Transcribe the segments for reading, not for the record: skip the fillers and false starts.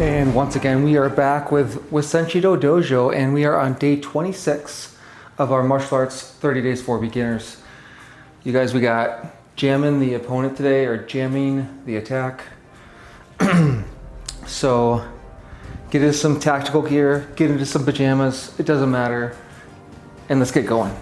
And once again, we are back with Wasenshido Dojo, and we are on day 26 of our martial arts 30 days for beginners. You guys, we got jamming the opponent today, or jamming the attack. So get into some tactical gear, get into some pajamas, it doesn't matter, and let's get going.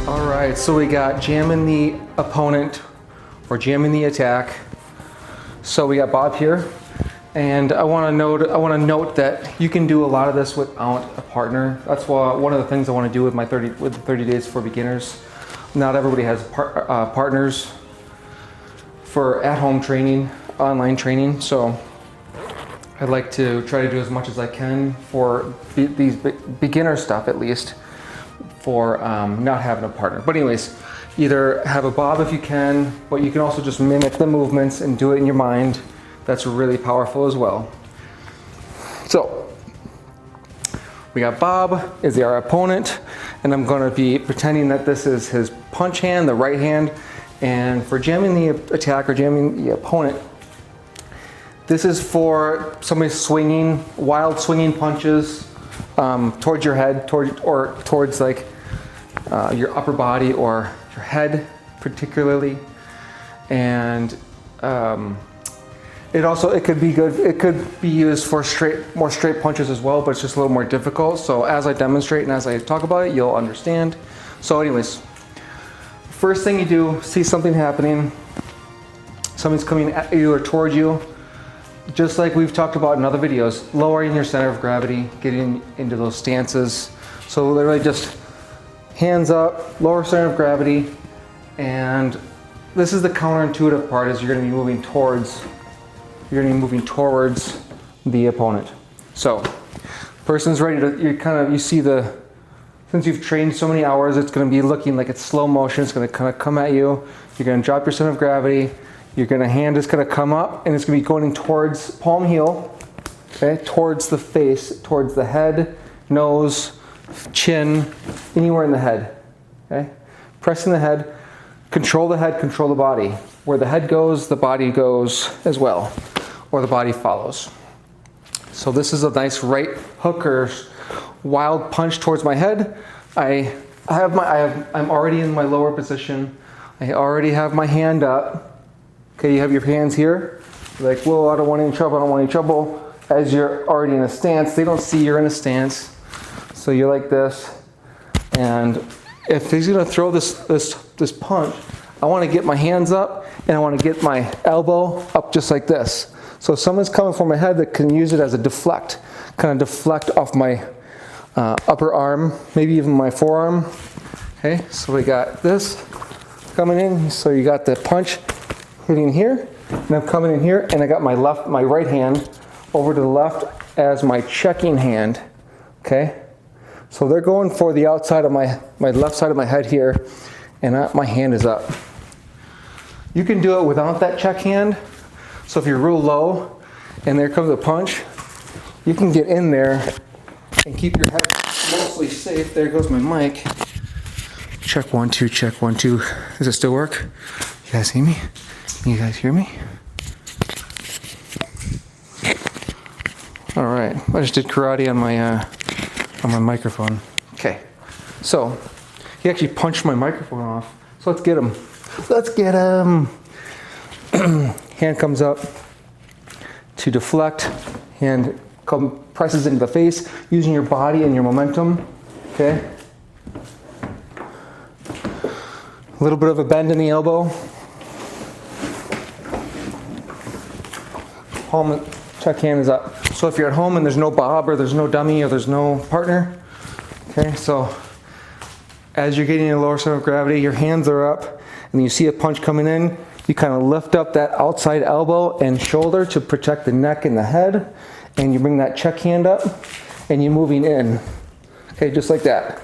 Alright, so we got jamming the opponent, or jamming the attack. So we got Bob here, and I want to note that you can do a lot of this without a partner. That's one of the things I want to do with the 30 days for beginners. Not everybody has partners for at-home training, online training, so I'd like to try to do as much as I can for these beginner stuff, at least, for not having a partner. But anyways, either have a Bob if you can, but you can also just mimic the movements and do it in your mind. That's really powerful as well. So we got Bob is our opponent, and I'm going to be pretending that this is his punch hand, the right hand. And for jamming the attack or jamming the opponent, this is for somebody swinging, wild swinging punches towards your head, towards like your upper body or your head particularly. And it could be good. It could be used for more straight punches as well, but it's just a little more difficult. So as I demonstrate and as I talk about it, you'll understand. So anyways, first thing you do, see something happening, something's coming at you or towards you. Just like we've talked about in other videos, lowering your center of gravity, getting into those stances. So literally just hands up, lower center of gravity, and this is the counterintuitive part, is you're going to be moving towards the opponent. So person's ready to, you see since you've trained so many hours, it's going to be looking like it's slow motion. It's going to kind of come at you. You're going to drop your center of gravity. Hand is going to come up, and it's going to be going towards palm heel, okay, towards the face, towards the head, nose, chin, anywhere in the head, okay? Pressing the head, control the body. Where the head goes, the body goes as well, or the body follows. So this is a nice right hook or wild punch towards my head. I'm already in my lower position. I already have my hand up. Okay, you have your hands here. You're like, whoa, I don't want any trouble, I don't want any trouble. As you're already in a stance, they don't see you're in a stance. So you're like this. And if he's gonna throw this punch, I wanna get my hands up and I wanna get my elbow up just like this. So if someone's coming for my head, that can use it as a deflect, kind of deflect off my upper arm, maybe even my forearm. Okay, so we got this coming in. So you got the punch hitting here, and I'm coming in here, and I got my right hand over to the left as my checking hand, okay? So they're going for the outside of my left side of my head here, and my hand is up. You can do it without that check hand. So if you're real low, and there comes a punch, you can get in there and keep your head mostly safe. There goes my mic. Check 1 2, check 1 2. Does it still work? You guys see me? You guys hear me? All right, I just did karate on my microphone. Okay, so he actually punched my microphone off. So let's get him. Let's get him. Hand comes up to deflect. Hand presses into the face, using your body and your momentum. Okay. A little bit of a bend in the elbow. Palm check hand is up. So if you're at home and there's no Bob or there's no dummy or there's no partner, okay, so as you're getting a lower center of gravity, your hands are up, and you see a punch coming in, you kind of lift up that outside elbow and shoulder to protect the neck and the head, and you bring that check hand up, and you're moving in, okay, just like that.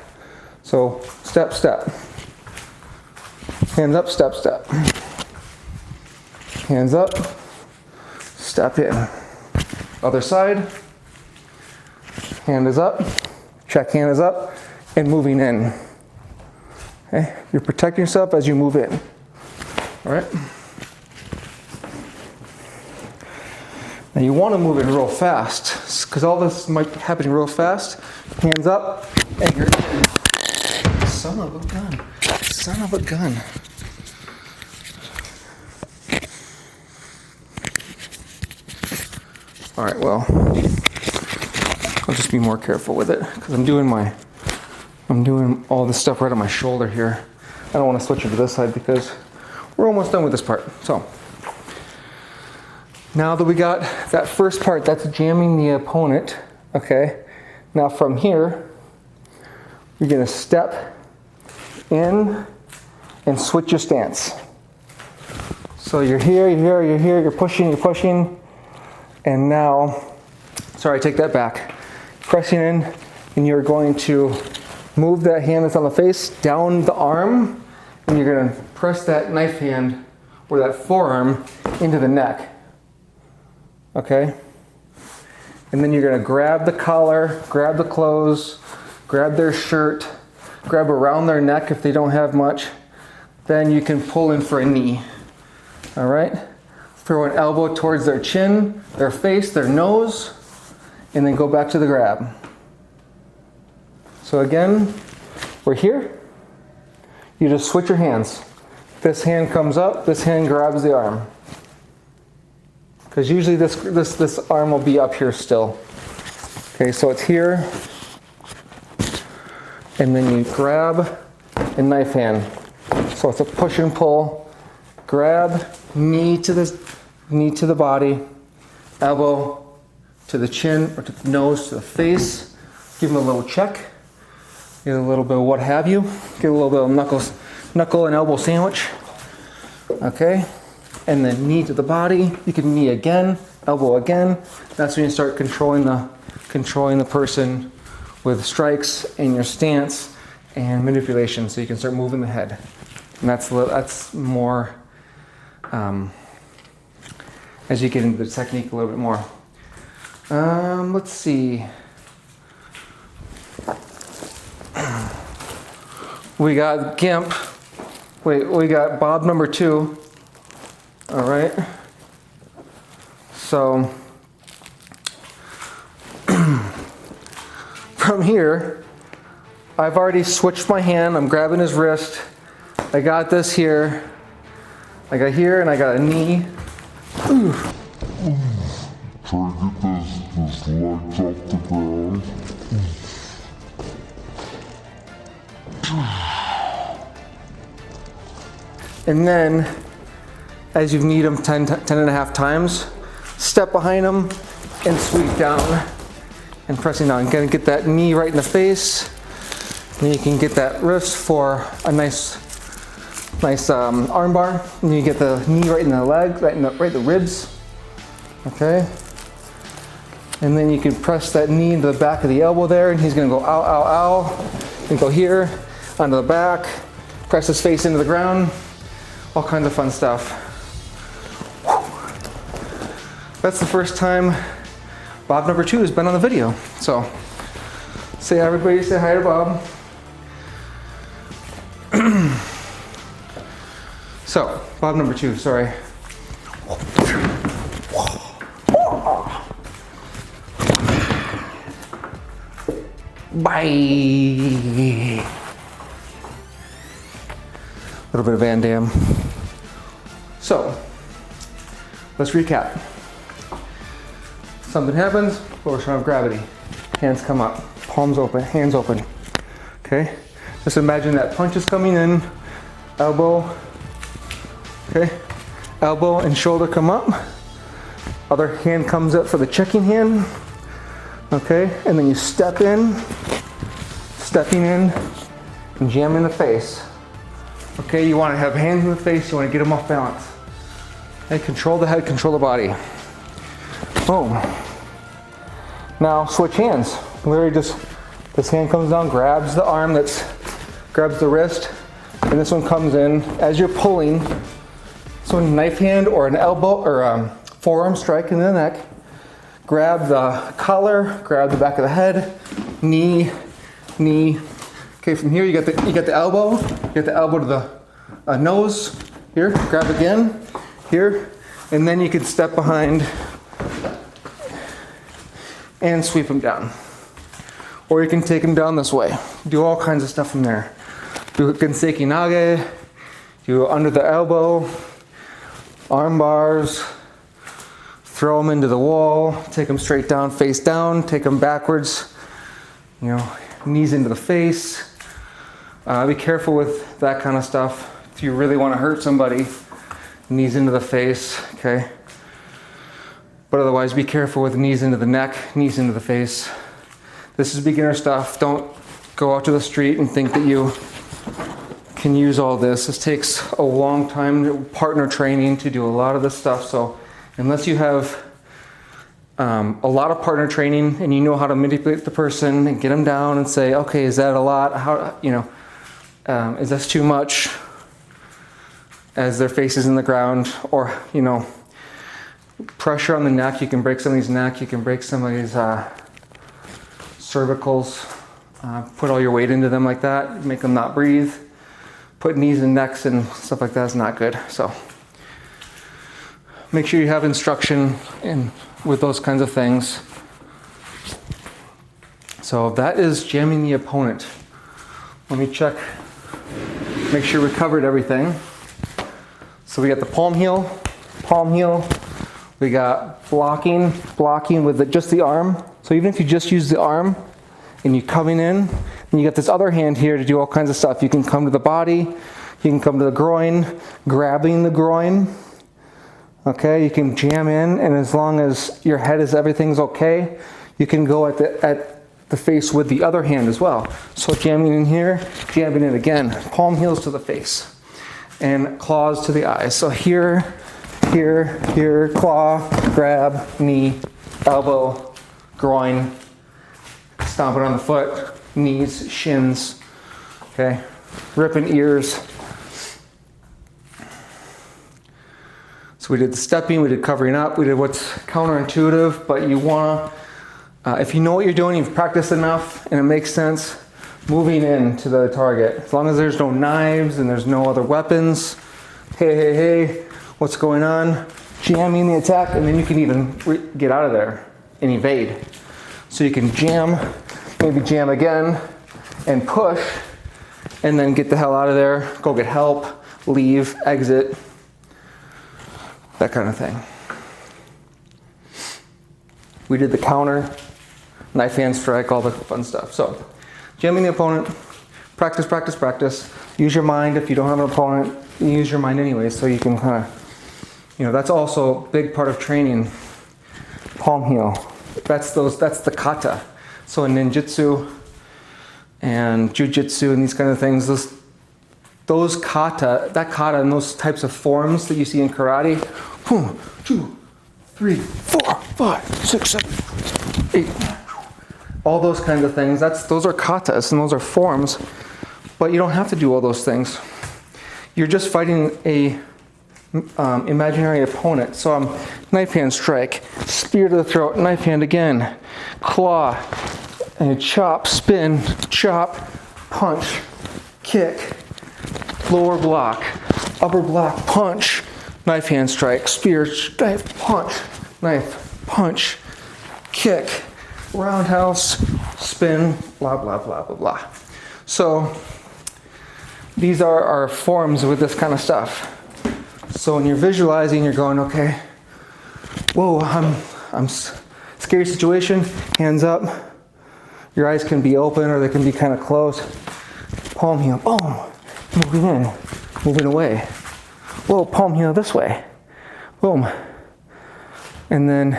So step, step. Hands up, step, step. Hands up. Step in. Other side. Hand is up, check hand is up, and moving in. Okay, you're protecting yourself as you move in. All right. Now you want to move it real fast, because all this might be happening real fast. Hands up, and you're in. Son of a gun. Son of a gun. All right, well, I'll just be more careful with it, because I'm doing all this stuff right on my shoulder here. I don't want to switch it to this side because we're almost done with this part. So now that we got that first part, that's jamming the opponent, okay? Now from here, you're gonna step in and switch your stance. So you're here, you're pushing, and now, sorry, take that back. Pressing in, and you're going to move that hand that's on the face down the arm, and you're gonna press that knife hand or that forearm into the neck. Okay? And then you're gonna grab the collar, grab the clothes, grab their shirt, grab around their neck if they don't have much. Then you can pull in for a knee. All right? Throw an elbow towards their chin, their face, their nose, and then go back to the grab. So again, we're here. You just switch your hands. This hand comes up, this hand grabs the arm. Because usually this arm will be up here still. Okay, so it's here. And then you grab a knife hand. So it's a push and pull. Grab, knee to the body, elbow to the chin or to the nose, to the face. Give them a little check. Get a little bit of what have you. Get a little bit of knuckle and elbow sandwich. Okay? And then knee to the body. You can knee again, elbow again. That's when you start controlling the person with strikes and your stance and manipulation, so you can start moving the head. And that's more as you get into the technique a little bit more. Let's see. We got Gimp. Wait, we got Bob number 2. All right. So from here, I've already switched my hand. I'm grabbing his wrist. I got this here. I got here, and I got a knee. Ooh. Try to get his legs off the ground. And then, as you've kneed him 10 and a half times, step behind him and sweep down and pressing down. Again, get that knee right in the face. And you can get that wrist for a nice arm bar. And you get the knee right in the leg, right in the ribs. Okay. And then you can press that knee into the back of the elbow there, and he's gonna go ow, ow, ow. And go here, onto the back, press his face into the ground. All kinds of fun stuff. That's the first time Bob number 2 has been on the video. So, everybody say hi to Bob. So, Bob number 2, sorry. Bye. A little bit of Van Damme. So, let's recap. Something happens, lower center of gravity. Hands come up, palms open, hands open. Okay? Just imagine that punch is coming in, elbow, okay? Elbow and shoulder come up. Other hand comes up for the checking hand. Okay? And then you stepping in, and jam in the face. Okay, you want to have hands in the face, you want to get them off balance. Okay, control the head, control the body. Boom. Now switch hands. Literally just, this hand comes down, grabs the arm grabs the wrist, and this one comes in as you're pulling. So a knife hand or an elbow or forearm strike in the neck. grab the collar, grab the back of the head, knee, knee. Okay, from here you got the elbow. You get the elbow to the nose. Here, grab again. Here, and then you can step behind and sweep them down. Or you can take them down this way. Do all kinds of stuff from there. Do Ganseki Nage, do under the elbow, arm bars, throw them into the wall, take them straight down, face down, take them backwards, you know, knees into the face. Be careful with that kind of stuff. If you really want to hurt somebody, knees into the face, okay? But otherwise, be careful with knees into the neck, knees into the face. This is beginner stuff. Don't go out to the street and think that you can use all this. This takes a long time, partner training to do a lot of this stuff. So unless you have a lot of partner training and you know how to manipulate the person and get them down and say, okay, is that a lot? How, you know, is this too much? As their face is in the ground, or, you know, pressure on the neck. You can break somebody's neck. You can break somebody's cervicals. Put all your weight into them like that. Make them not breathe. Put knees and necks and stuff like that is not good. So make sure you have instruction with those kinds of things. So that is jamming the opponent. Let me check. Make sure we covered everything. So we got the palm heel. We got blocking with just the arm. So even if you just use the arm and you're coming in, and you got this other hand here to do all kinds of stuff. You can come to the body, you can come to the groin, grabbing the groin. Okay, you can jam in, and as long as your head is, everything's okay, you can go at the face with the other hand as well. So jamming in here, jamming in again. Palm heels to the face. And claws to the eyes. So here, claw, grab, knee, elbow, groin, stomping on the foot, knees, shins, okay? Ripping ears. So we did the stepping, we did covering up, we did what's counterintuitive, but you wanna, if you know what you're doing, you've practiced enough, and it makes sense, moving in to the target. As long as there's no knives and there's no other weapons. Hey, what's going on? Jamming the attack, and then you can even get out of there and evade. So you can jam, maybe jam again, and push, and then get the hell out of there, go get help, leave, exit, that kind of thing. We did the counter, knife hand strike, all the fun stuff. So, jamming the opponent, practice. Use your mind. If you don't have an opponent, you use your mind anyway, so you can kind of, you know, that's also a big part of training. Palm heel. That's the kata. So in ninjutsu and jujitsu and these kind of things, those kata, and those types of forms that you see in karate, 1, 2, 3, 4, 5, 6, 7, 8. All those kinds of things, those are katas and those are forms, but you don't have to do all those things. You're just fighting a imaginary opponent. So I'm knife hand strike, spear to the throat, knife hand again, claw, and chop, spin, chop, punch, kick, lower block, upper block, punch, knife hand strike, spear, knife, punch, kick, roundhouse, spin, blah, blah, blah, blah, blah. So these are our forms with this kind of stuff. So when you're visualizing, you're going, okay, whoa, I'm scary situation, hands up. Your eyes can be open or they can be kind of closed. Palm heel, boom, moving in, moving away. Whoa, palm heel this way, boom. And then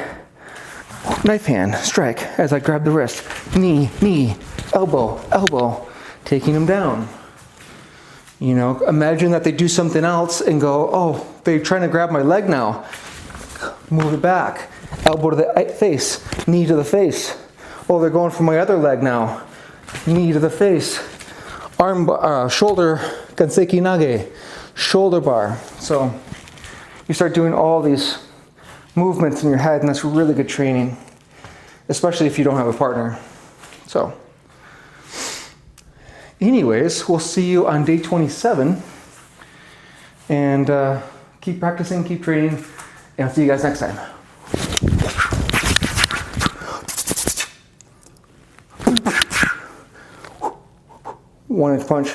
knife hand, strike as I grab the wrist. Knee, elbow, taking them down. You know, imagine that they do something else and go, oh, they're trying to grab my leg now. Move it back. Elbow to the face, knee to the face. Oh, they're going for my other leg now. Knee to the face. Shoulder, Ganseki Nage, shoulder bar. So you start doing all these movements in your head, and that's really good training. especially if you don't have a partner. So, anyways, we'll see you on day 27. And keep practicing, keep training, and I'll see you guys next time. 1-inch punch.